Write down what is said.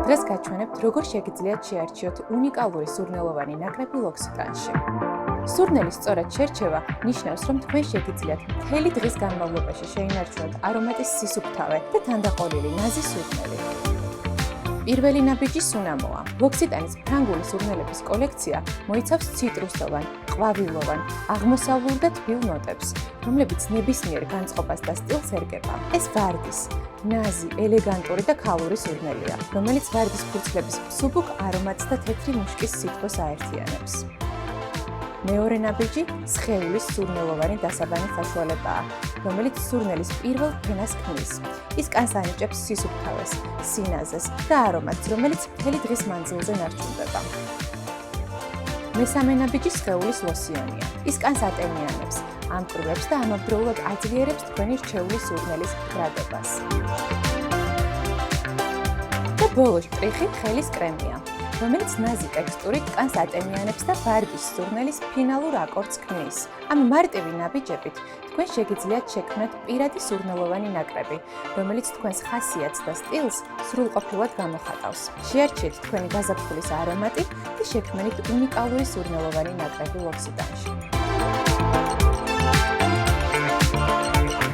დღეს გაჩვენებთ, როგორ შეგიძლიათ შეარჩიოთ უნიკალური სურნელოვანი ნაკრები ლოქსიტანში. სურნელის სწორად შერჩევა ნიშნავს, რომ თქვენ შეგიძლიათ მთელი დღის განმავლობაში შეინარჩუნოთ არომატის სისუფთავე და თანდაყოლილი ნაზი სურნელი. პირველი ნაბიჯი სუნამოა. ლოქსიტანის ფრანგული სურნელების კოლექცია მოიცავს ციტრუსოვან, ყვავილოვან, აღმოსავლურ და თბილ ნოტებს, რომლებიც ნებისმიერ განწყობას და სტილს ერგება. ეს ვარდის, ნაზი, ელეგანტური და ქალური სურნელია, რომელიც ვარდის ფურცლების მსუბუქ არომატს და თეთრი მუშკის სითბოს აერთიანებს. მეორე ნაბიჯი სხეულის სურნელოვანი დასაბანი საშუალებაა, რომელიც სურნელის პირველ ფენას ქმნის. ის კანს ანიჭებს სისუფთავეს, სინაზეს და არომატს, რომელიც მთელი დღის მანძილზე ნარჩუნდება. მესამე ნაბიჯი სხეულის ლოსიონია. ის კანს ატენიანებს, ამკრუებს და ამავდროულად აძლიერებს თქვენი რჩეული სურნელის მდგრადობას. და ბოლოს შტრიხი ხელის კრემია, რომელიც ნაზი ტექსტურით კანს ატენიანებს და ვარდის სურნელის ფინალურ აკორდს ქმნის. ამ მარტივი ნაბიჯებით თქვენ შეგიძლიათ შექმნათ პირადი სურნელოვანი ნაკრები, რომელიც თქვენს ხასიათს და სტილს სრულყოფილად გამოხატავს. შეარჩიეთ თქვენი გაზაფხულის არომატი და შექმნით უნიკალური სურნელოვანი ნაკრები ლოქსიტანში.